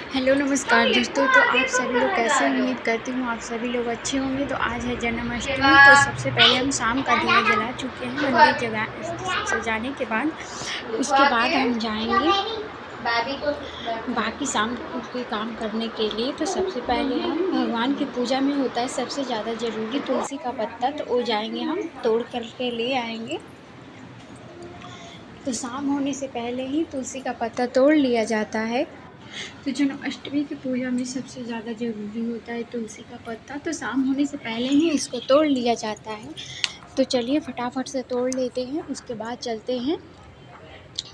Hello नमस्कार दोस्तों। तो आप सभी लोग कैसे हैं? उम्मीद करती हूँ आप सभी लोग अच्छे होंगे। तो आज है जन्माष्टमी। तो सबसे पहले हम शाम का दिया जला चुके हैं मंदिर जगह सजाने के बाद। उसके बाद हम जाएंगे बाकी शाम के काम करने के लिए। तो सबसे पहले हम भगवान की पूजा में होता है सबसे ज़्यादा ज़रूरी तुलसी का पत्ता, तो वो जाएंगे हम तोड़ करके ले आएंगे। तो शाम होने से पहले ही तुलसी का पत्ता तोड़ लिया जाता है। तो जन्माष्टमी की पूजा में सबसे ज़्यादा ज़रूरी होता है तुलसी का पत्ता। तो शाम होने से पहले ही इसको तोड़ लिया जाता है। तो चलिए फटाफट से तोड़ लेते हैं, उसके बाद चलते हैं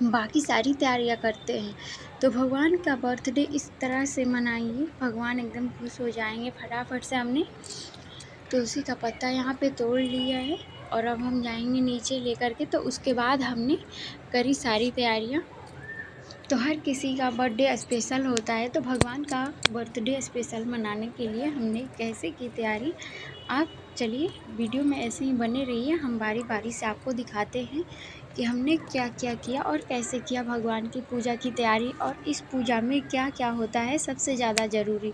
बाकी सारी तैयारियां करते हैं। तो भगवान का बर्थडे इस तरह से मनाइए, भगवान एकदम खुश हो जाएंगे। फटाफट से हमने तुलसी का पत्ता यहाँ पे तोड़ लिया है और अब हम जाएंगे नीचे लेकर के। तो उसके बाद हमने करी सारी तैयारियां। तो हर किसी का बर्थडे स्पेशल होता है, तो भगवान का बर्थडे स्पेशल मनाने के लिए हमने कैसे की तैयारी, आप चलिए वीडियो में ऐसे ही बने रहिए। हम बारी बारी से आपको दिखाते हैं कि हमने क्या क्या किया और कैसे किया भगवान की पूजा की तैयारी, और इस पूजा में क्या क्या होता है सबसे ज़्यादा ज़रूरी।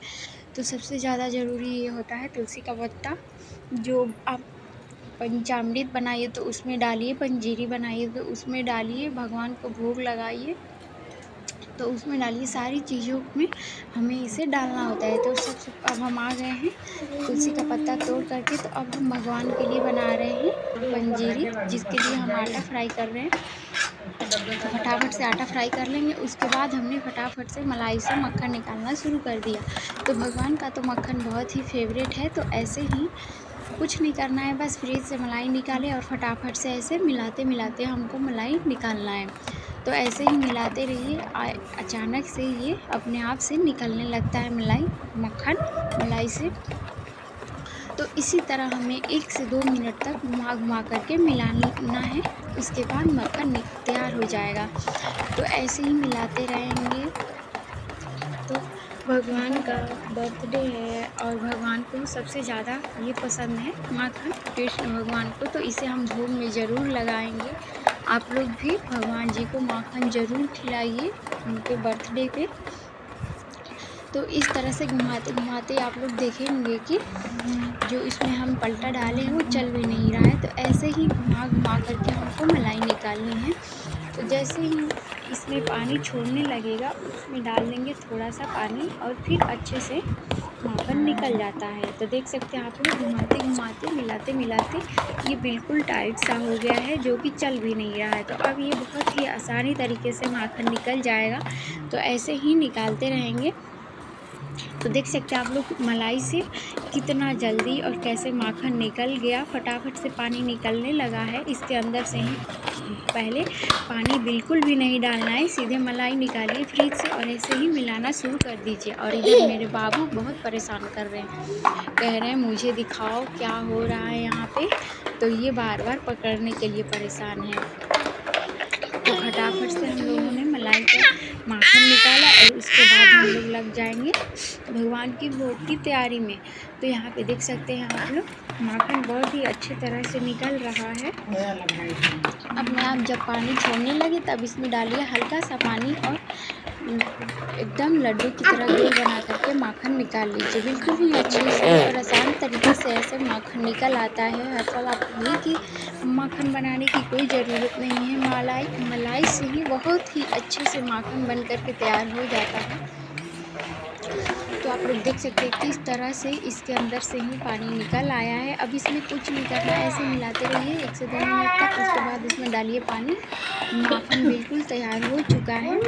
तो सबसे ज़्यादा ज़रूरी ये होता है तुलसी का पत्ता। जो आप पंचामृत बनाइए तो उसमें डालिए, पंजीरी बनाइए तो उसमें डालिए, भगवान को भोग लगाइए तो उसमें डालिए। सारी चीज़ों में हमें इसे डालना होता है। तो सबसे अब हम आ गए हैं तुलसी का पत्ता तोड़ करके। तो अब हम भगवान के लिए बना रहे हैं पंजीरी, जिसके लिए हम आटा फ्राई कर रहे हैं। तो फटाफट से आटा फ्राई कर लेंगे। उसके बाद हमने फटाफट से मलाई से मक्खन निकालना शुरू कर दिया। तो भगवान का तो मक्खन बहुत ही फेवरेट है। तो ऐसे ही कुछ नहीं करना है, बस फ्रिज से मलाई निकालें और फटाफट से ऐसे मिलाते मिलाते हमको मलाई निकालना है। तो ऐसे ही मिलाते रहिए, अचानक से ये अपने आप से निकलने लगता है मलाई, मक्खन मलाई से। तो इसी तरह हमें 1 से 2 मिनट तक घुमा घुमा करके मिलाना है। इसके बाद मक्खन तैयार हो जाएगा। तो ऐसे ही मिलाते रहेंगे। तो भगवान का बर्थडे है और भगवान को सबसे ज़्यादा ये पसंद है माखन, कृष्ण भगवान को। तो इसे हम भोग में ज़रूर लगाएंगे। आप लोग भी भगवान जी को माखन ज़रूर खिलाइए उनके बर्थडे पे। तो इस तरह से घुमाते घुमाते आप लोग देखेंगे कि जो इसमें हम पलटा डाले हैं वो चल भी नहीं रहा है। तो ऐसे ही घुमा घुमा करके हमको मलाई निकालनी है। तो जैसे ही इसमें पानी छोड़ने लगेगा उसमें डाल देंगे थोड़ा सा पानी और फिर अच्छे से माखन निकल जाता है। तो देख सकते हैं आप लोग घुमाते घुमाते मिलाते मिलाते ये बिल्कुल टाइट सा हो गया है, जो कि चल भी नहीं रहा है। तो अब ये बहुत ही आसानी तरीके से माखन निकल जाएगा। तो ऐसे ही निकालते रहेंगे। तो देख सकते हैं आप लोग मलाई से कितना जल्दी और कैसे माखन निकल गया, फटाफट से पानी निकलने लगा है इसके अंदर से ही। पहले पानी बिल्कुल भी नहीं डालना है, सीधे मलाई निकालिए फ्रिज से और ऐसे ही मिलाना शुरू कर दीजिए। और इधर मेरे बाबू बहुत परेशान कर रहे हैं, कह रहे हैं मुझे दिखाओ क्या हो रहा है यहाँ पे। तो ये बार बार पकड़ने के लिए परेशान है। तो फटाफट से हम लोगों ने मलाई का माखन निकाला और उसके बाद हम लोग लग जाएंगे भगवान की भोग की तैयारी में। तो यहाँ पे देख सकते हैं आप लोग माखन बहुत ही अच्छी तरह से निकल रहा है। अपने आप जब पानी छोड़ने लगे तब इसमें डालिए हल्का सा पानी और एकदम लड्डू की तरह गोल बना करके माखन निकाल लीजिए। बिल्कुल ही अच्छे से और आसान तरीके से ऐसे माखन निकल आता है। हर साल आप घी की माखन बनाने की कोई ज़रूरत नहीं है, मलाई से ही बहुत ही अच्छे से माखन बन करके तैयार हो जाता है। तो आप लोग देख सकते हैं किस तरह से इसके अंदर से ही पानी निकल आया है। अब इसमें कुछ नहीं करना है, ऐसे मिलाते रहिए 1 से 2 मिनट तक। उसके बाद इसमें डालिए पानी। माखन बिल्कुल तैयार हो चुका है।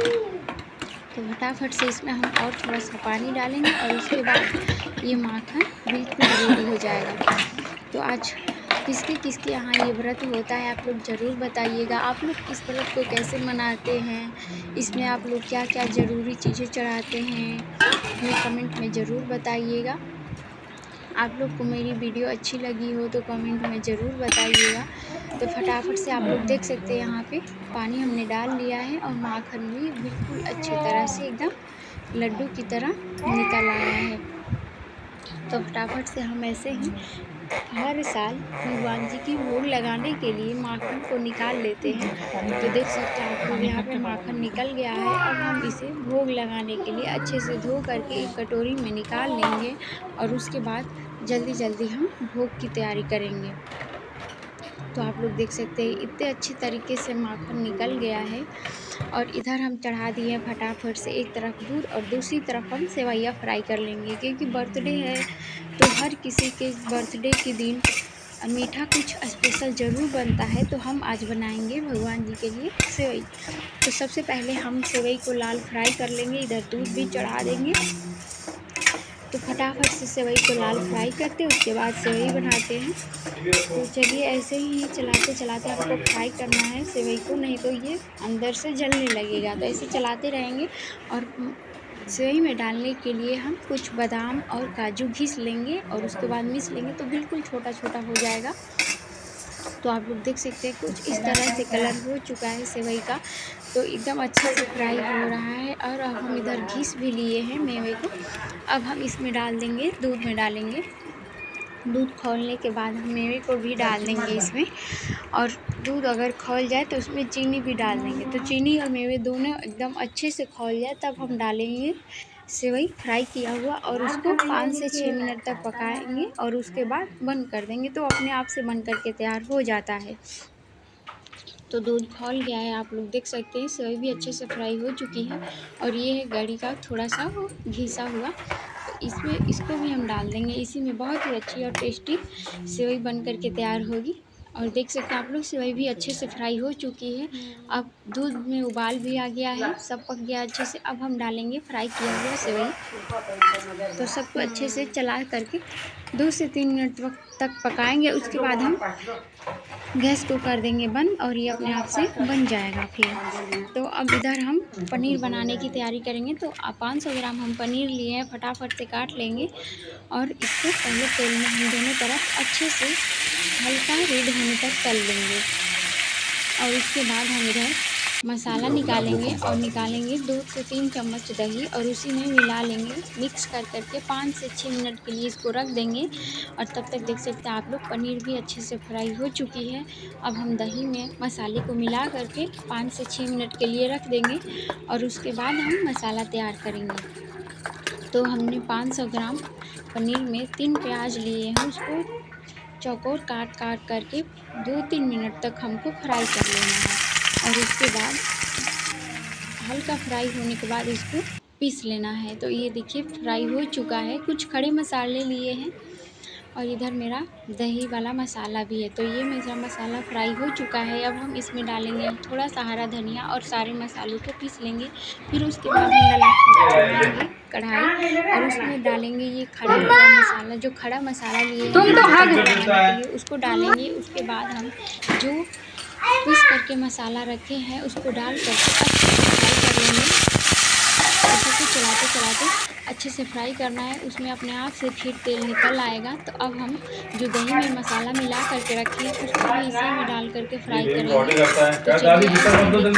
तो फटाफट से इसमें हम और थोड़ा सा पानी डालेंगे और उसके बाद ये माखन बिल्कुल रेडी हो जाएगा। तो आज किसके किसके यहाँ ये व्रत होता है आप लोग ज़रूर बताइएगा। आप लोग इस व्रत को कैसे मनाते हैं, इसमें आप लोग क्या क्या ज़रूरी चीज़ें चढ़ाते हैं, हमें कमेंट में ज़रूर बताइएगा। आप लोग को मेरी वीडियो अच्छी लगी हो तो कमेंट में ज़रूर बताइएगा। तो फटाफट से आप लोग देख सकते हैं यहाँ पे पानी हमने डाल लिया है और माखन भी बिल्कुल अच्छी तरह से एकदम लड्डू की तरह निकल आया है। तो फटाफट से हम ऐसे ही हर साल भगवान जी की भोग लगाने के लिए माखन को निकाल लेते हैं। तो देख सकते हैं आप लोग यहाँ पे माखन निकल गया है। अब हम इसे भोग लगाने के लिए अच्छे से धो करके एक कटोरी में निकाल लेंगे और उसके बाद जल्दी जल्दी हम भोग की तैयारी करेंगे। तो आप लोग देख सकते हैं इतने अच्छे तरीके से माखन निकल गया है। और इधर हम चढ़ा दिए हैं फटाफट से एक तरफ दूध और दूसरी तरफ हम सेवइयाँ फ्राई कर लेंगे, क्योंकि बर्थडे है तो हर किसी के बर्थडे के दिन मीठा कुछ स्पेशल ज़रूर बनता है। तो हम आज बनाएंगे भगवान जी के लिए सेवई। तो सबसे पहले हम सेवई को लाल फ्राई कर लेंगे, इधर दूध भी चढ़ा देंगे। तो फटाफट से सेवई को लाल फ्राई करते हैं, उसके बाद सेवई बनाते हैं। तो चलिए ऐसे ही चलाते चलाते आपको फ्राई करना है सेवई को, नहीं तो ये अंदर से जलने लगेगा। तो ऐसे चलाते रहेंगे। और सेवई में डालने के लिए हम कुछ बादाम और काजू घिस लेंगे और उसके बाद मिस लेंगे तो बिल्कुल छोटा छोटा हो जाएगा। तो आप लोग देख सकते हैं कुछ इस तरह से कलर हो चुका है सेवई का। तो एकदम अच्छे से फ्राई हो रहा है। और अब हम इधर घिस भी लिए हैं मेवे को। अब हम इसमें डाल देंगे, दूध में डालेंगे। दूध खौलने के बाद हम मेवे को भी डाल देंगे इसमें। और दूध अगर खौल जाए तो उसमें चीनी भी डाल देंगे। तो चीनी और मेवे दोनों एकदम अच्छे से खौल जाए तब हम डालेंगे सेवई फ्राई किया हुआ और उसको 5 से 6 मिनट तक पकाएंगे और उसके बाद बंद कर देंगे। तो अपने आप से बन करके तैयार हो जाता है। तो दूध खौल गया है, आप लोग देख सकते हैं सेवई भी अच्छे से फ्राई हो चुकी है। और ये है गरी का थोड़ा सा वो घिसा हुआ, तो इसमें इसको भी हम डाल देंगे। इसी में बहुत ही अच्छी और टेस्टी सेवई बन करके तैयार होगी। और देख सकते हैं आप लोग सेवई भी अच्छे से फ्राई हो चुकी है। अब दूध में उबाल भी आ गया है, सब पक गया अच्छे से। अब हम डालेंगे फ्राई किया हुआ सेवई। तो सबको अच्छे से चला करके 2 से 3 मिनट तक पकाएंगे। उसके बाद हम गैस को कर देंगे बंद और ये अपने आप से बन जाएगा फिर। तो अब इधर हम पनीर बनाने की तैयारी करेंगे। तो 500 ग्राम हम पनीर लिए हैं, फटाफट से काट लेंगे। और इसको पहले तेल में हम दोनों तरफ अच्छे से हल्का रेड होने तक तल लेंगे। और उसके बाद हम इधर मसाला निकालेंगे और निकालेंगे 2 से 3 चम्मच दही और उसी में मिला लेंगे। मिक्स कर करके 5 से 6 मिनट के लिए इसको रख देंगे। और तब तक देख सकते हैं आप लोग पनीर भी अच्छे से फ्राई हो चुकी है। अब हम दही में मसाले को मिला करके 5 से 6 मिनट के लिए रख देंगे और उसके बाद हम मसाला तैयार करेंगे। तो हमने 500 ग्राम पनीर में 3 प्याज लिए हैं, उसको चौकोर काट काट करके 2-3 मिनट तक हमको फ्राई कर लेना है। और उसके बाद हल्का फ्राई होने के बाद इसको पीस लेना है। तो ये देखिए फ्राई हो चुका है। कुछ खड़े मसाले लिए हैं और इधर मेरा दही वाला मसाला भी है। तो ये मेरा मसाला फ्राई हो चुका है। अब हम इसमें डालेंगे थोड़ा सा हरा धनिया और सारे मसालों को पीस लेंगे। फिर उसके बाद हम चढ़ाएंगे कढ़ाई और उसमें डालेंगे ये खड़ा वाला मसाला, जो खड़ा मसाला लिए हैं उसको डालेंगे। उसके बाद हम जो पीस करके मसाला रखे हैं उसको डाल करके अच्छे से फ्राई कर लेंगे। अच्छे से चलाते चलाते अच्छे से फ्राई करना है, उसमें अपने आप से फिर तेल निकल आएगा। तो अब हम जो दही में मसाला मिला करके रखे हैं उसको भी इसी में डाल करके फ्राई करेंगे। तो चलिए आप लोग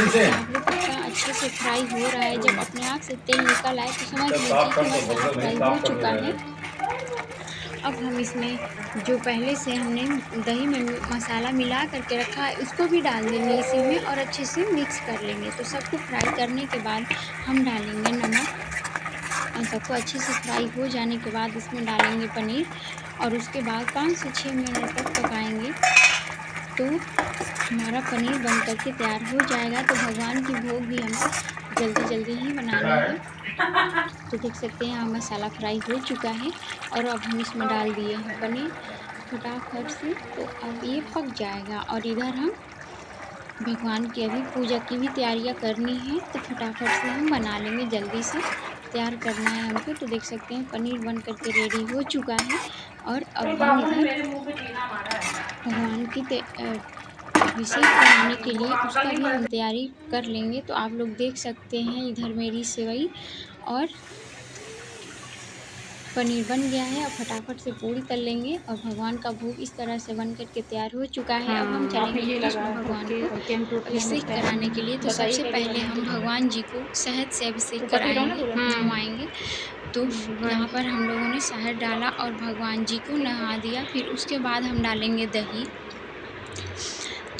का अच्छे से फ्राई हो रहा है। जब अपने आप से तेल निकल आए तो समझ लीजिए कि मसाला फ्राई हो चुका है। अब हम इसमें जो पहले से हमने दही में मसाला मिला करके रखा है उसको भी डाल देंगे इसी में और अच्छे से मिक्स कर लेंगे। तो सबको फ्राई करने के बाद हम डालेंगे नमक और सबको अच्छे से फ्राई हो जाने के बाद इसमें डालेंगे पनीर और उसके बाद 5 से 6 मिनट तक पकाएंगे। तो हमारा पनीर बन करके तैयार हो जाएगा। तो भगवान की भोग भी हमें जल्दी जल्दी ही बनानी है। तो देख सकते हैं यहाँ मसाला फ्राई हो चुका है और अब हम इसमें डाल दिए हैं पनीर फटाफट से। तो अब ये पक जाएगा और इधर हम भगवान की अभी पूजा की भी तैयारियां करनी है। तो फटाफट से हम बना लेंगे, जल्दी से तैयार करना है हमको। तो देख सकते हैं पनीर बन करके रेडी हो चुका है। और अब हम इधर भगवान की अभिषेक कराने के लिए उसका भी हम तैयारी कर लेंगे। तो आप लोग देख सकते हैं इधर मेरी सेवई और पनीर बन गया है। अब फटाफट से पूरी तल लेंगे और भगवान का भोग इस तरह से बन करके तैयार हो चुका है। अब हम चलेंगे कृष्ण भगवान को अभिषेक कराने के लिए। तो सबसे पहले हम भगवान जी को शहद से अभिषेक कराएंगे, नहवाएंगे। तो यहाँ पर हम लोगों ने शहद डाला और भगवान जी को नहा दिया। फिर उसके बाद हम डालेंगे दही।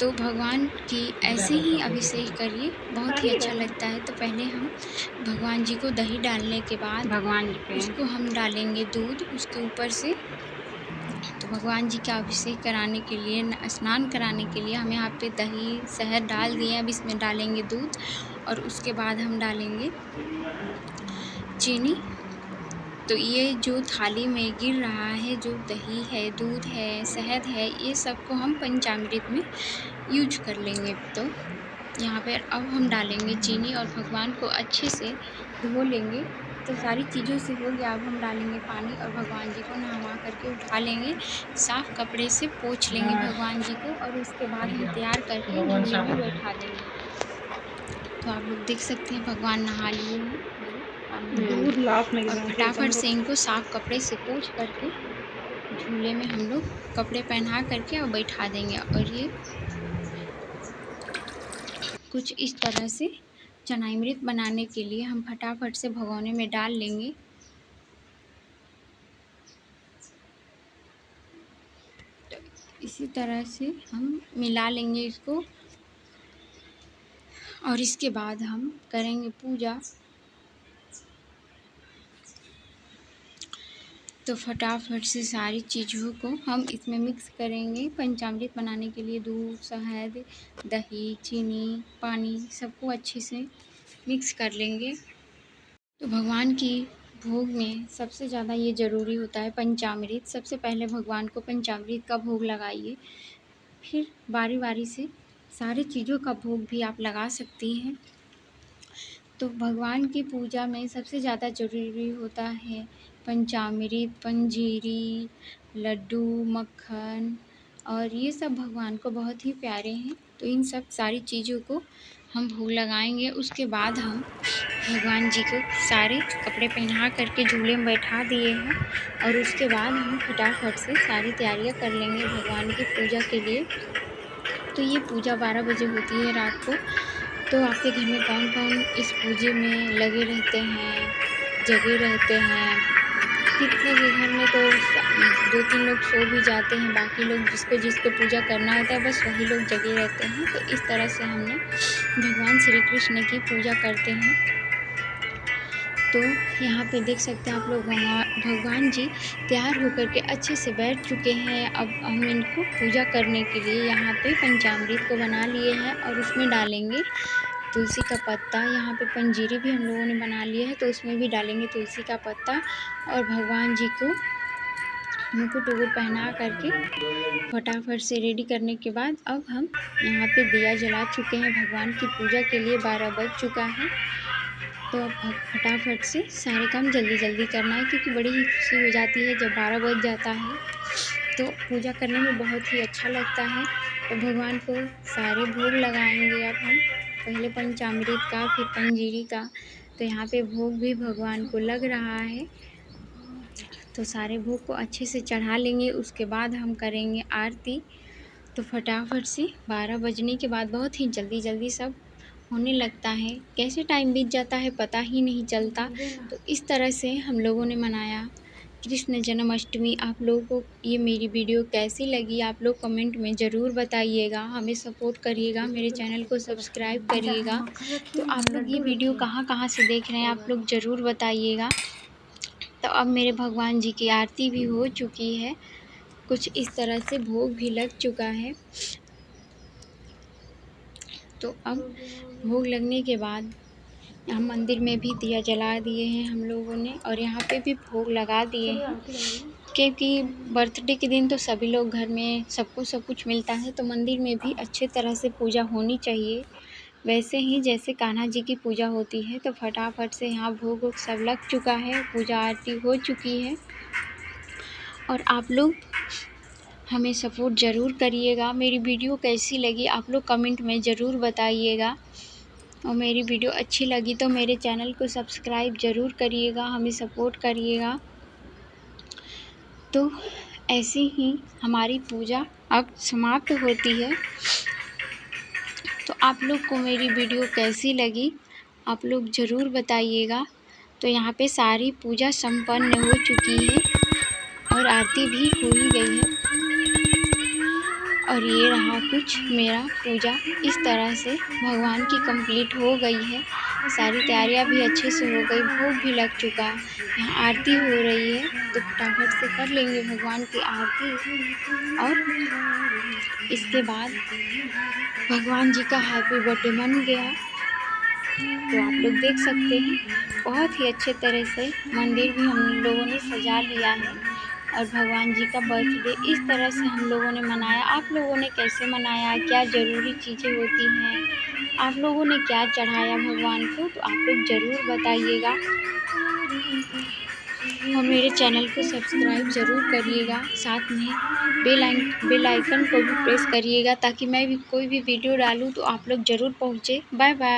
तो भगवान की ऐसे ही अभिषेक करिए, बहुत ही अच्छा लगता है। तो पहले हम भगवान जी को दही डालने के बाद भगवान जी पे उसको हम डालेंगे दूध उसके ऊपर से। तो भगवान जी का अभिषेक कराने के लिए, स्नान कराने के लिए हम यहाँ पे दही शहद डाल दिए। अब इसमें डालेंगे दूध और उसके बाद हम डालेंगे चीनी। तो ये जो थाली में गिर रहा है, जो दही है, दूध है, शहद है, ये सबको हम पंचामृत में यूज कर लेंगे। तो यहाँ पर अब हम डालेंगे चीनी और भगवान को अच्छे से धो लेंगे। तो सारी चीज़ों से हो गया। अब हम डालेंगे पानी और भगवान जी को नहवा करके उठा लेंगे। साफ़ कपड़े से पोंछ लेंगे भगवान जी को और उसके बाद हम तैयार करके झूले में बैठा देंगे। तो आप लोग देख सकते हैं भगवान नहा लिए हैं और फटाफट से इनको साफ़ कपड़े से पोंछ करके झूले में हम लोग कपड़े पहना करके और बैठा देंगे। और ये कुछ इस तरह से चनामृत बनाने के लिए हम फटाफट से भगोने में डाल लेंगे। तो इसी तरह से हम मिला लेंगे इसको और इसके बाद हम करेंगे पूजा। तो फटाफट से सारी चीज़ों को हम इसमें मिक्स करेंगे। पंचामृत बनाने के लिए दूध, शहद, दही, चीनी, पानी सबको अच्छे से मिक्स कर लेंगे। तो भगवान की भोग में सबसे ज़्यादा ये ज़रूरी होता है पंचामृत। सबसे पहले भगवान को पंचामृत का भोग लगाइए, फिर बारी बारी से सारी चीज़ों का भोग भी आप लगा सकती हैं। तो भगवान की पूजा में सबसे ज़्यादा ज़रूरी होता है पंचामृत, पंजीरी, लड्डू, मक्खन और ये सब भगवान को बहुत ही प्यारे हैं। तो इन सब सारी चीज़ों को हम भोग लगाएंगे। उसके बाद हम भगवान जी को सारे कपड़े पहना करके झूले में बैठा दिए हैं और उसके बाद हम फटाफट से सारी तैयारियां कर लेंगे भगवान की पूजा के लिए। तो ये पूजा 12 बजे होती है रात को। तो आपके घर में कौन कौन इस पूजे में लगे रहते हैं, जगे रहते हैं? कितने के घर में तो 2-3 लोग सो भी जाते हैं, बाकी लोग जिसको पूजा करना होता है बस वही लोग जगे रहते हैं। तो इस तरह से हमने भगवान श्री कृष्ण की पूजा करते हैं। तो यहाँ पे देख सकते हैं आप लोग भगवान जी तैयार होकर के अच्छे से बैठ चुके हैं। अब हम इनको पूजा करने के लिए यहाँ पे पंचामृत को बना लिए हैं और उसमें डालेंगे तुलसी का पत्ता। यहाँ पे पंजीरी भी हम लोगों ने बना लिए है, तो उसमें भी डालेंगे तुलसी का पत्ता और भगवान जी को मुकुट उकुट पहना करके फटाफट से रेडी करने के बाद अब हम यहाँ पे दिया जला चुके हैं। भगवान की पूजा के लिए 12 बज चुका है। तो अब फटाफट से सारे काम जल्दी जल्दी करना है, क्योंकि बड़ी ही खुशी हो जाती है जब 12 बज जाता है। तो पूजा करने में बहुत ही अच्छा लगता है। तो भगवान को सारे भोग लगाएंगे अब हम, पहले पंचामृत का, फिर पंजीरी का। तो यहाँ पे भोग भी भगवान को लग रहा है। तो सारे भोग को अच्छे से चढ़ा लेंगे। उसके बाद हम करेंगे आरती। तो फटाफट से 12 बजने के बाद बहुत ही जल्दी जल्दी सब होने लगता है। कैसे टाइम बीत जाता है पता ही नहीं चलता। तो इस तरह से हम लोगों ने मनाया कृष्ण जन्माष्टमी। आप लोगों को ये मेरी वीडियो कैसी लगी आप लोग कमेंट में ज़रूर बताइएगा। हमें सपोर्ट करिएगा, मेरे चैनल को सब्सक्राइब करिएगा। तो आप लोग ये वीडियो कहाँ से देख रहे हैं आप लोग ज़रूर बताइएगा। तो अब मेरे भगवान जी की आरती भी हो चुकी है, कुछ इस तरह से भोग भी लग चुका है। तो अब भोग लगने के बाद हम मंदिर में भी दिया जला दिए हैं हम लोगों ने, और यहाँ पे भी भोग लगा दिए हैं, क्योंकि बर्थडे के दिन तो सभी लोग घर में सबको सब कुछ मिलता है। तो मंदिर में भी अच्छे तरह से पूजा होनी चाहिए, वैसे ही जैसे कान्हा जी की पूजा होती है। तो फटाफट से यहाँ भोग वोग सब लग चुका है, पूजा आरती हो चुकी है। और आप लोग हमें सपोर्ट ज़रूर करिएगा। मेरी वीडियो कैसी लगी आप लोग कमेंट में ज़रूर बताइएगा, और मेरी वीडियो अच्छी लगी तो मेरे चैनल को सब्सक्राइब ज़रूर करिएगा, हमें सपोर्ट करिएगा। तो ऐसे ही हमारी पूजा अब समाप्त होती है। तो आप लोग को मेरी वीडियो कैसी लगी आप लोग ज़रूर बताइएगा। तो यहाँ पे सारी पूजा संपन्न हो चुकी है और आरती भी हो ही गई है। और ये रहा कुछ मेरा पूजा, इस तरह से भगवान की कंप्लीट हो गई है। सारी तैयारियां भी अच्छे से हो गई, भोग भी लग चुका है। यहाँ आरती हो रही है तो फटाफट से कर लेंगे भगवान की आरती और इसके बाद भगवान जी का हैप्पी बर्थडे बन गया। तो आप लोग देख सकते हैं बहुत ही अच्छे तरह से मंदिर भी हम लोगों ने सजा लिया है और भगवान जी का बर्थडे इस तरह से हम लोगों ने मनाया। आप लोगों ने कैसे मनाया, क्या ज़रूरी चीज़ें होती हैं, आप लोगों ने क्या चढ़ाया भगवान को, तो आप लोग ज़रूर बताइएगा और मेरे चैनल को सब्सक्राइब ज़रूर करिएगा। साथ में बेल आइकन को भी प्रेस करिएगा ताकि मैं भी कोई भी वीडियो डालूँ तो आप लोग ज़रूर पहुँचे। Bye bye.